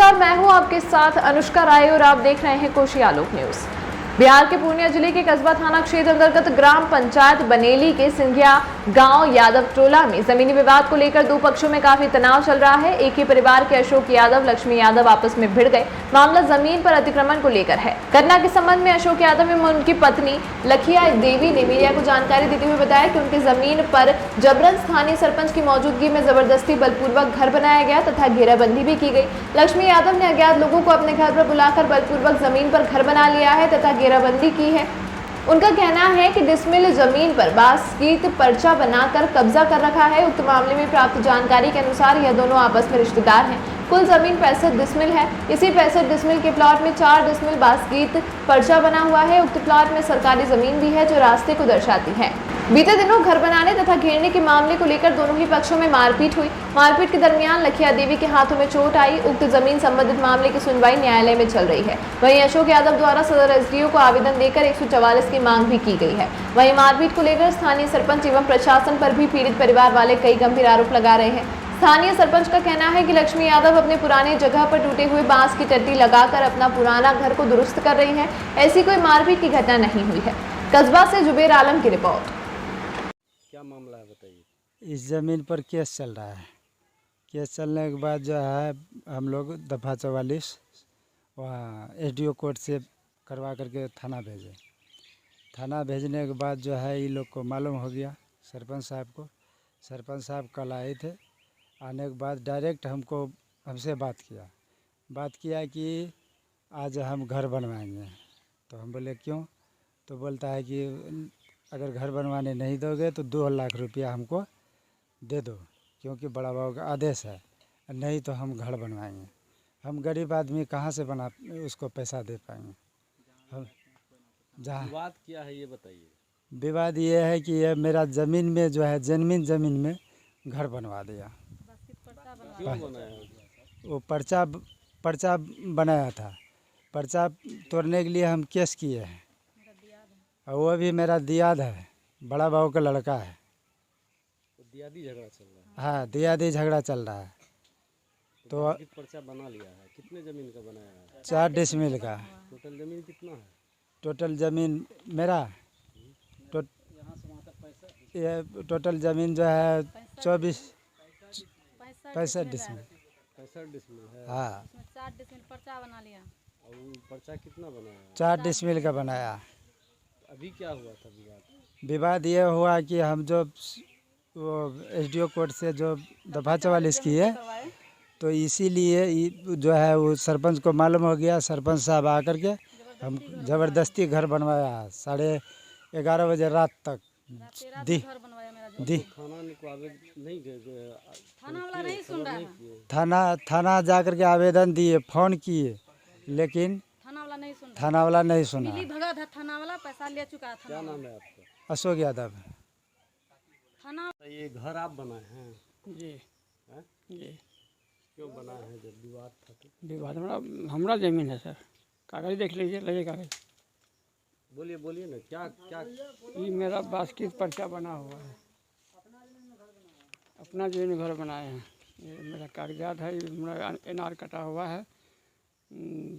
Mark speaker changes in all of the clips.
Speaker 1: नमस्कार, मैं हूं आपके साथ अनुष्का राय और आप देख रहे हैं कोशी आलोक न्यूज। बिहार के पूर्णिया जिले के कस्बा थाना क्षेत्र अंतर्गत ग्राम पंचायत बनेली के सिंधिया गांव यादव टोला में जमीनी विवाद को लेकर दो पक्षों में काफी तनाव चल रहा है। एक ही परिवार के अशोक यादव लक्ष्मी यादव आपस में भिड़ गए। मामला जमीन पर अतिक्रमण को लेकर है। घटना के संबंध में अशोक यादव एवं उनकी पत्नी लखिया देवी ने मीडिया को जानकारी देते हुए बताया कि उनकी जमीन पर जबरन स्थानीय सरपंच की मौजूदगी में जबरदस्ती बलपूर्वक घर बनाया गया तथा घेराबंदी भी की गई। लक्ष्मी यादव ने अज्ञात लोगों को अपने घर पर बुलाकर बलपूर्वक जमीन पर घर बना लिया है तथा घेराबंदी की है। उनका कहना है कि डिसमिल जमीन पर बास्कीत पर्चा बनाकर कब्जा कर रखा है। उक्त मामले में प्राप्त जानकारी के अनुसार यह दोनों आपस में रिश्तेदार हैं। कुल जमीन 65 डिसमिल है। इसी 65 डिसमिल के प्लॉट में 4 डिसमिल बास्कीत पर्चा बना हुआ है। उक्त प्लॉट में सरकारी जमीन भी है जो रास्ते को दर्शाती है। बीते दिनों घर बनाने तथा घेरने के मामले को लेकर दोनों ही पक्षों में मारपीट हुई। मारपीट के दरमियान लखिया देवी के हाथों में चोट आई। उक्त जमीन संबंधित मामले की सुनवाई न्यायालय में चल रही है। वहीं अशोक यादव द्वारा सदर एसडीओ को आवेदन देकर 144 की मांग भी की गई है। वहीं मारपीट को लेकर स्थानीय सरपंच एवं प्रशासन पर भी पीड़ित परिवार वाले कई गंभीर आरोप लगा रहे हैं। स्थानीय सरपंच का कहना है कि लक्ष्मी यादव अपने पुराने जगह पर टूटे हुए बांस की टट्टी लगाकर अपना पुराना घर को दुरुस्त कर रही हैं। ऐसी कोई मारपीट की घटना नहीं हुई है। कस्बा से जुबेर आलम की रिपोर्ट।
Speaker 2: क्या मामला है बताइए।
Speaker 3: इस ज़मीन पर केस चल रहा है। केस चलने के बाद जो है हम लोग दफ़ा 44 वहाँ एसडीओ कोर्ट से करवा करके थाना भेजे। थाना भेजने के बाद जो है ये लोग को मालूम हो गया सरपंच साहब को। सरपंच साहब कल आए थे। आने के बाद डायरेक्ट हमसे बात किया कि आज हम घर बनवाएंगे। तो हम बोले क्यों? तो बोलता है कि अगर घर बनवाने नहीं दोगे तो 2 लाख रुपया हमको दे दो, क्योंकि बड़ा बाबू का आदेश है, नहीं तो हम घर बनवाएंगे। हम गरीब आदमी कहाँ से उसको पैसा दे पाएंगे। हम जहाँ
Speaker 2: विवाद क्या है ये बताइए।
Speaker 3: विवाद ये है कि ये मेरा ज़मीन में जो है ज़मीन में घर बनवा दिया।
Speaker 2: क्यों बनाया?
Speaker 3: वो पर्चा बनाया था। पर्चा तोड़ने के लिए हम केस किए हैं और वो भी मेरा दियाद है, बड़ा बाबू का लड़का है।
Speaker 2: तो दियादी झगड़ा चल रहा है।
Speaker 3: हाँ, दियादी झगड़ा चल रहा है। तो
Speaker 2: पर्चा बना लिया है। कितने जमीन का बनाया है?
Speaker 3: 4 डिसमिल का।
Speaker 2: टोटल जमीन कितना है?
Speaker 3: टोटल ज़मीन मेरा ये टोटल ज़मीन जो है 65 डिसमिल।
Speaker 2: 65 डिसमिल है।
Speaker 3: हाँ,
Speaker 4: 4 डिसमिल पर्चा बना लिया।
Speaker 2: और वो पर्चा कितना बनाया है?
Speaker 3: 4 डिसमिल का बनाया।
Speaker 2: अभी क्या हुआ था विवाद?
Speaker 3: विवाद ये हुआ कि हम जो वो एसडीओ कोर्ट से जो दफ़ा 44 की है, तो इसीलिए जो है वो सरपंच को मालूम हो गया। सरपंच साहब आकर के हम ज़बरदस्ती घर बनवाया 11:30 बजे रात तक दी।
Speaker 2: थाना को आवेदन नहीं
Speaker 4: थाना वाला नहीं सुन रहा है।
Speaker 3: थाना जा कर के आवेदन दिए, फ़ोन किए, लेकिन
Speaker 4: थाना वाला नहीं सुन रहा।
Speaker 3: थाना वाला नहीं सुना।
Speaker 4: मिली भगत है, थाना वाला पैसा ले चुका है।
Speaker 2: क्या नाम है आपका?
Speaker 3: अशोक यादव।
Speaker 4: थाना
Speaker 2: तो ये घर आप बनाए हैं?
Speaker 5: जी
Speaker 2: हैं?
Speaker 5: जी
Speaker 2: क्यों बनाए हैं जब विवाद था तो?
Speaker 5: विवाद हमरा ज़मीन है सर। कागज देख लीजिए, लगे कागज।
Speaker 2: बोलिए ना। क्या क्या?
Speaker 5: ये मेरा बास्कीट पर्चा बना हुआ है। अपना ज़मीन घर बनाए हैं। ये मेरा कागजात है। ये मेरा एनआर कटा हुआ है।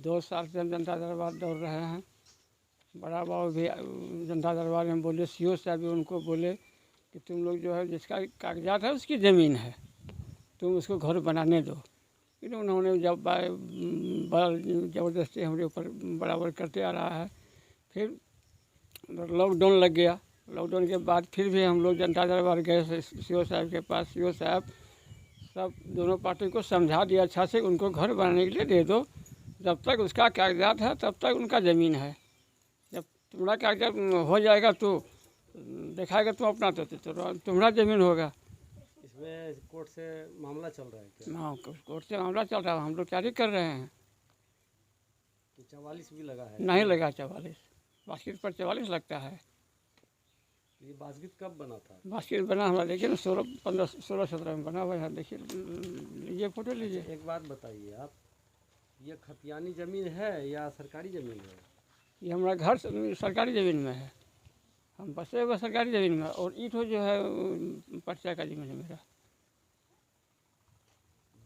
Speaker 5: 2 साल से हम जनता दरबार दौड़ रहे हैं। बड़ा बाबू भी जनता दरबार में बोले, सीओ साहब भी उनको बोले कि तुम लोग जो है जिसका कागजात है उसकी ज़मीन है, तुम उसको घर बनाने दो। लेकिन उन्होंने जब ज़बरदस्ती हमारे ऊपर बराबर करते आ रहा है। फिर लॉकडाउन लग गया। लॉकडाउन के बाद फिर भी हम लोग जनता दरबार गए सीओ साहब के पास। सीओ साहब सब दोनों पार्टी को समझा दिया अच्छा से, उनको घर बनाने के लिए दे दो। जब तक उसका कागजात है तब तक उनका ज़मीन है। जब तुम्हारा कागजात हो जाएगा तो दिखाएगा तुम अपना तो तुम्हारा ज़मीन होगा।
Speaker 2: इसमें कोर्ट से मामला चल रहा है क्या?
Speaker 5: हाँ, कोर्ट से मामला चल रहा है। हम लोग तैयारी कर रहे हैं।
Speaker 2: तो 44 भी लगा है?
Speaker 5: नहीं लगा 44। बास्केट पर 44 लगता है।
Speaker 2: ये बास्केट कब बना था?
Speaker 5: बास्केट बना हमारा देखिए ना 16-17 में बना हुआ है। देखिए, लीजिए फोटो लीजिए।
Speaker 2: एक बात बताइए आप, ये खतियानी ज़मीन है या सरकारी ज़मीन है?
Speaker 5: ये हमारा घर सरकारी ज़मीन में है। हम बसे हुए सरकारी ज़मीन में, और ईंटो जो है पर्चा का ज़मीन है मेरा।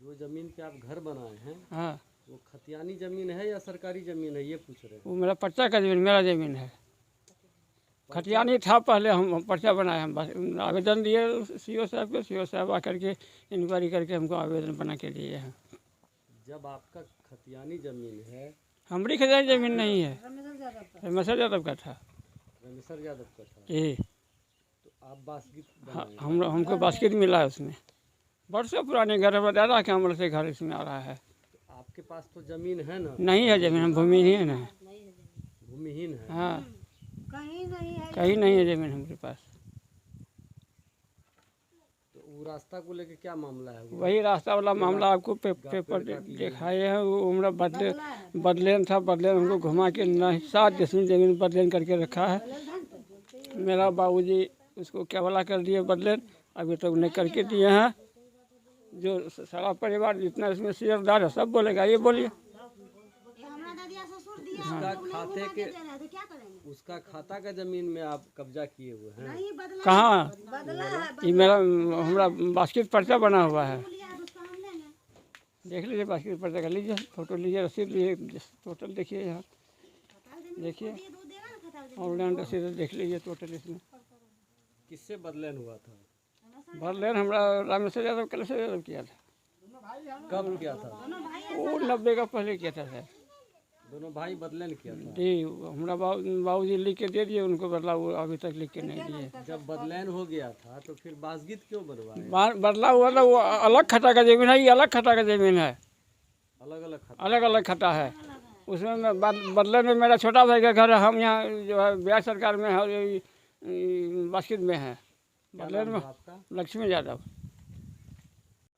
Speaker 2: जो ज़मीन पे आप घर बनाए हैं
Speaker 5: हाँ,
Speaker 2: वो खतियानी जमीन है या सरकारी जमीन है ये पूछ रहे हैं।
Speaker 5: वो मेरा पर्चा का जमीन मेरा जमीन है। खतियानी था पहले, हम पर्चा बनाए, हम बस आवेदन दिए सीओ साहब को, सीओ साहब आकर के इंक्वायरी करके हमको आवेदन बना के दिए हैं।
Speaker 2: जब आपका खतियानी जमीन है,
Speaker 5: हमारी खतियानी जमीन नहीं है, रमेश्वर यादव का था।
Speaker 2: रमेश्वर यादव का था,
Speaker 5: जी
Speaker 2: तो आप बास्केट
Speaker 5: हाँ,
Speaker 2: बनाए।
Speaker 5: हमको बास्केट मिला है उसमें। बरसों पुराने घर है, दादा के अमल से घर इसमें आ रहा है।
Speaker 2: तो आपके पास तो जमीन है ना?
Speaker 5: नहीं है जमीन, हम भूमिहीन है।
Speaker 2: भूमिहीन है।
Speaker 5: हाँ, कहीं नहीं है जमीन हमारे पास।
Speaker 2: तो वो रास्ता को लेके क्या मामला है? वो
Speaker 5: वही रास्ता वाला मामला आपको पेपर दिखाए हैं। वो हमारा बदलेन था, बदलेन हमको घुमा के 7 जमीन बदलेन करके रखा है। मेरा बाबूजी उसको क्या वाला कर दिए बदलेन, अभी तक उन्हें करके दिए हैं। जो सारा परिवार जितना इसमें शेयरदार है सब बोलेगा, ये बोलिए।
Speaker 2: उसका खाते के उसका खाता का जमीन में आप कब्जा किए हुए हैं?
Speaker 5: कहाँ? ये मेरा हमारा बास्केट पर्चा बना हुआ है। देख लीजिए बास्केट पर्चा कर लीजिए, फोटो लीजिए, रसीद लीजिए, टोटल देखिए यहाँ, देखिए ऑनलाइन रसीद देख लीजिए टोटल इसमें।
Speaker 2: किससे बदलेन हुआ था?
Speaker 5: बदलेन हमारा रामेश्वर यादव कैसे यादव किया था।
Speaker 2: कब किया था?
Speaker 5: वो 90 का पहले किया था सर।
Speaker 2: दोनों भाई बदलेन किया था?
Speaker 5: जी, हमारा बाबूजी लिख के दे दिए उनको, बदला वो अभी तक लिख के नहीं दिए।
Speaker 2: जब बदलेन हो गया था तो फिर बासगीत क्यों बनवाए?
Speaker 5: बदला हुआ था, वो अलग खता का जमीन है, ये अलग खता का जमीन है।
Speaker 2: अलग अलग खाता?
Speaker 5: अलग अलग खता है। उसमें मैं बदले में मेरा छोटा भाई का घर है, हम यहाँ जो है बिहार सरकार में है और बास्केट में है। बदले में
Speaker 2: आपका
Speaker 5: लक्ष्मी यादव।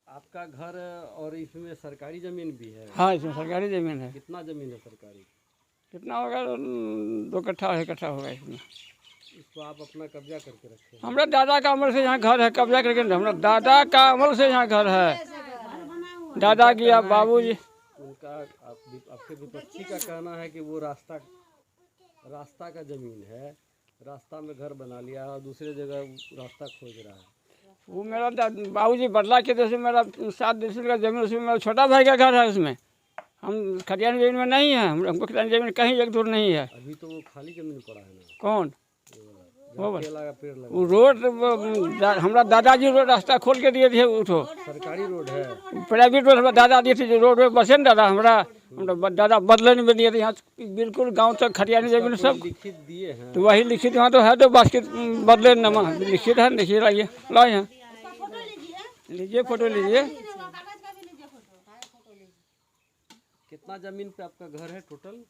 Speaker 2: आपका घर और इसमें सरकारी जमीन भी है?
Speaker 5: हाँ, इसमें सरकारी ज़मीन है।
Speaker 2: कितना जमीन है सरकारी?
Speaker 5: कितना होगा? 2 कट्ठा 1 कट्ठा होगा इसमें।
Speaker 2: इसको आप अपना कब्जा करके रखे हैं?
Speaker 5: हमारा दादा का अमल से यहाँ घर है, कब्जा करके नहीं, हमारा दादा का अमल से यहाँ घर है। दादा की आप बाबूजी।
Speaker 2: उनका आपके विपक्षी का कहना है कि वो रास्ता का जमीन है, रास्ता में घर बना लिया और दूसरे जगह रास्ता खोज रहा है।
Speaker 5: वो मेरा बाबूजी बदला के जैसे मेरा 7 डिस्ट्रिक्ट का जमीन, उसमें मेरा छोटा भाई का घर है। उसमें हम खतियानी जमीन में नहीं है, हमको खतियानी जमीन कहीं एक दूर नहीं है।
Speaker 2: अभी तो वो खाली जमीन पड़ा है ना?
Speaker 5: कौन?
Speaker 2: वो केला का पेड़ लगा।
Speaker 5: वो रोड हमारा दादाजी रोड रास्ता खोल के दिए थे। उठो
Speaker 2: सरकारी रोड है?
Speaker 5: प्राइवेट रोड हमारा दादा दिए थे, जो रोड में बसे न दादा हमारा दादा बदले में दिए थे। यहाँ बिल्कुल गांव तक खतियानी जमीन सब
Speaker 2: लिखित दिए हैं?
Speaker 5: तो वही लिखित वहाँ तो है, तो बास्केट बदले नमा लिखित है। देखिए लाइए, लाए हैं, लीजिए फोटो लीजिए।
Speaker 2: कितना जमीन पे आपका घर है टोटल?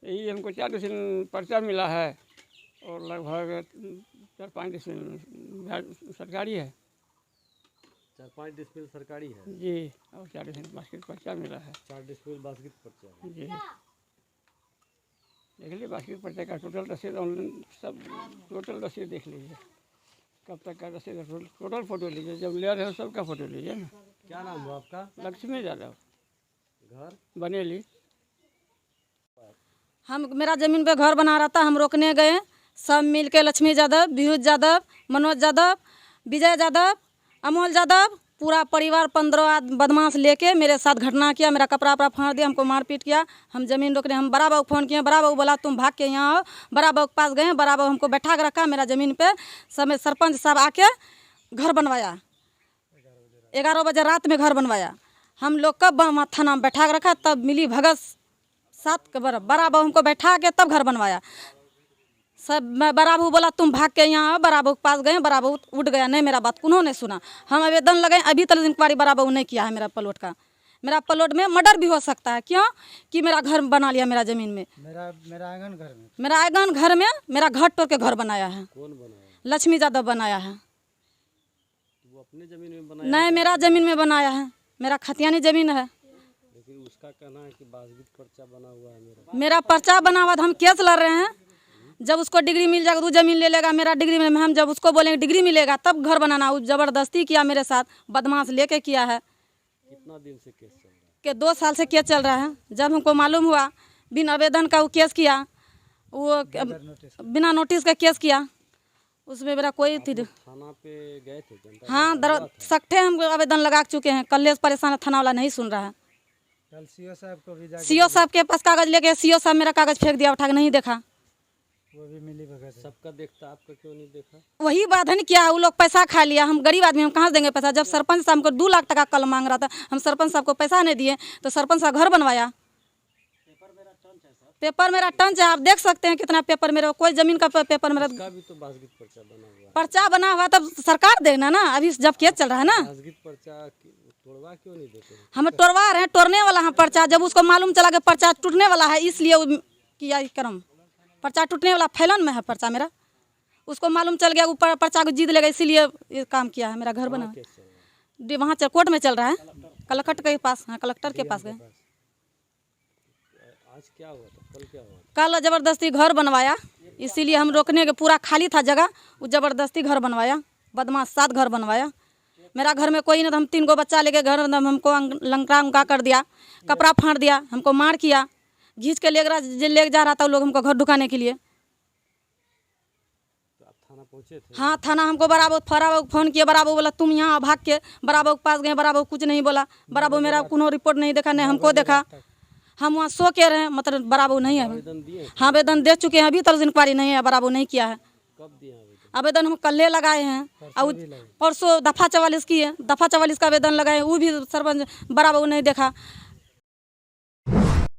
Speaker 5: यही हमको 4 डिस्ट्रिक्ट पर्चा मिला है और लगभग 4-5 डिस्ट्रिक्ट सरकारी है।
Speaker 2: 4-5 डिस्ट्रिक्ट सरकारी है
Speaker 5: जी, और 4 डिस्ट्रिक्ट बास्केट पर्चा मिला है।
Speaker 2: 4 डिस्ट्रिक्ट बास्केट पर्चा है।
Speaker 5: जी, देख लीजिए बास्केट पर्चा का टोटल रसीद, ऑनलाइन सब टोटल रसीद देख लीजिए, कब तक का रसीद, टोटल फोटो लीजिए, जब ले रहे हो सबका फोटो लीजिए ना।
Speaker 2: क्या नाम हुआ आपका?
Speaker 5: लक्ष्मी यादव,
Speaker 2: घर
Speaker 5: बनेली।
Speaker 4: मेरा ज़मीन पे घर बना रहा था, हम रोकने गए, सब मिल के लक्ष्मी यादव, विहुज यादव, मनोज यादव, विजय यादव, अमोल यादव, पूरा परिवार 15 बदमाश लेके मेरे साथ घटना किया। मेरा कपड़ा वपड़ा फाड़ दिया, हमको मारपीट किया। हम ज़मीन रोकने, हम बड़ा बाबू फ़ोन किए, बड़ा बाबू बोला तुम भाग के यहाँ आओ। बड़ा बाबू के पास गए, बड़ा बाबू हमको बैठा के रखा मेरा ज़मीन पे। समय सरपंच साहब आके घर बनवाया, 11 बजे रात में घर बनवाया। हम लोग कब थाना में बैठा के रखा, तब मिली भगत 7 के बड़ा बाबू हमको बैठा के तब घर बनवाया। सब बड़ा बहू बोला तुम भाग के यहाँ आओ। बड़ा बहू के पास गए, बड़ा बहू उठ गया, नहीं मेरा बात उन्होंने सुना। हम आवेदन लगाए, अभी तक इंक्वायरी बड़ा बहू नहीं किया है मेरा प्लॉट का। मेरा प्लॉट में मर्डर भी हो सकता है, क्यों कि मेरा घर बना लिया मेरा ज़मीन में,
Speaker 3: मेरा आंगन घर में,
Speaker 4: मेरा आंगन घर में मेरा घर तोड़ के घर बनाया है।
Speaker 2: कौन बनाया?
Speaker 4: लक्ष्मी यादव बनाया है।
Speaker 2: वो अपने जमीन में बनाया?
Speaker 4: नहीं, मेरा ज़मीन में बनाया है, मेरा खतियानी ज़मीन है।
Speaker 2: लेकिन उसका कहना है कि बासगीत पर्चा बना हुआ है।
Speaker 4: मेरा पर्चा बना हुआ, हम केस लड़ रहे हैं। जब उसको डिग्री मिल जाएगा तो ज़मीन ले लेगा मेरा डिग्री में। हम जब उसको बोलेंगे डिग्री मिलेगा तब घर बनाना। वो ज़बरदस्ती किया मेरे साथ, बदमाश लेके किया है।
Speaker 2: कितना दिन से केस चल रहा है?
Speaker 4: कि 2 साल से केस चल रहा है। जब हमको मालूम हुआ, बिन आवेदन का वो केस किया, वो बिना नोटिस का केस किया। उसमें मेरा कोई थी।
Speaker 2: थाना पे गए थे जनता?
Speaker 4: हाँ, सख्ते हम आवेदन लगा चुके हैं। कल्ले से परेशान है, थाना वाला नहीं सुन रहा है।
Speaker 3: कल सीओ साहब को भी जाके
Speaker 4: सीओ साहब के पास कागज़ लेके सीओ साहब मेरा कागज़ फेंक दिया, उठा के नहीं देखा।
Speaker 3: वो भी मिली भगत है।
Speaker 2: सबका देखता, आपका क्यों नहीं देखा?
Speaker 4: वही बात है ना, क्या वो लोग पैसा खा लिया, हम गरीब आदमी हम कहाँ से देंगे पैसा। जब सरपंच साहब हमको 2 लाख टका कल मांग रहा था, हम सरपंच साहब को पैसा नहीं दिए तो सरपंच साहब घर बनवाया। पेपर मेरा टंच है, आप देख सकते हैं कितना पेपर मेरा, कोई जमीन का पेपर मेरा
Speaker 2: का भी तो बासगीत पर्चा बना हुआ है।
Speaker 4: पर्चा बना हुआ, तब सरकार देना ना, अभी जब केस चल रहा है ना।
Speaker 2: बासगीत पर्चा तोड़वा क्यों नहीं देते हैं?
Speaker 4: हम तोड़वा रहे हैं, तोड़ने वाला है पर्चा। जब उसको मालूम चला कि पर्चा टूटने वाला है, इसलिए वो किया ये कर्म। पर्चा टूटने वाला फैलन में है पर्चा मेरा, उसको मालूम चल गया ऊपर पर्चा को जीत लेगा, इसीलिए ये काम किया है। मेरा घर बना
Speaker 2: केस चल रहा है।
Speaker 4: वहाँ कोर्ट में चल रहा है, कलेक्टर के पास। हाँ, कलेक्टर के पास गए।
Speaker 2: आज क्या हुआ था? कल क्या हुआ था?
Speaker 4: कल जबरदस्ती घर बनवाया, इसीलिए हम रोकने के, पूरा खाली था जगह, वो जबरदस्ती घर बनवाया, बदमाश 7 घर बनवाया। मेरा घर में कोई नहीं था, हम 3 गो बच्चा लेके घर हमको लंका उंका कर दिया, कपड़ा फाड़ दिया, हमको मार किया, घींच के ले जा रहा था लोग हमको घर ढुकाने के लिए।
Speaker 2: तो आप थाना पहुंचे थे?
Speaker 4: हाँ, थाना हमको बराबर फ़ोन किया, बराबर बोला तुम यहाँ भाग के बराबर के पास गए, बराबर कुछ नहीं बोला, बराबर मेरा कोनो रिपोर्ट नहीं देखा, नहीं हमको देखा। हम वहाँ सो के रहे, मतलब बराबर नहीं है।
Speaker 2: आवेदन दिए?
Speaker 4: हाँ, आवेदन दे चुके हैं, अभी तक इंक्वायरी नहीं है, बराबर नहीं किया है।
Speaker 2: कब दिए आवेदन?
Speaker 4: आवेदन हम कल लगाए हैं, और परसों दफ़ा 44 की है, दफ़ा 44 का आवेदन लगाए, वो भी सरपंच बराबर नहीं देखा।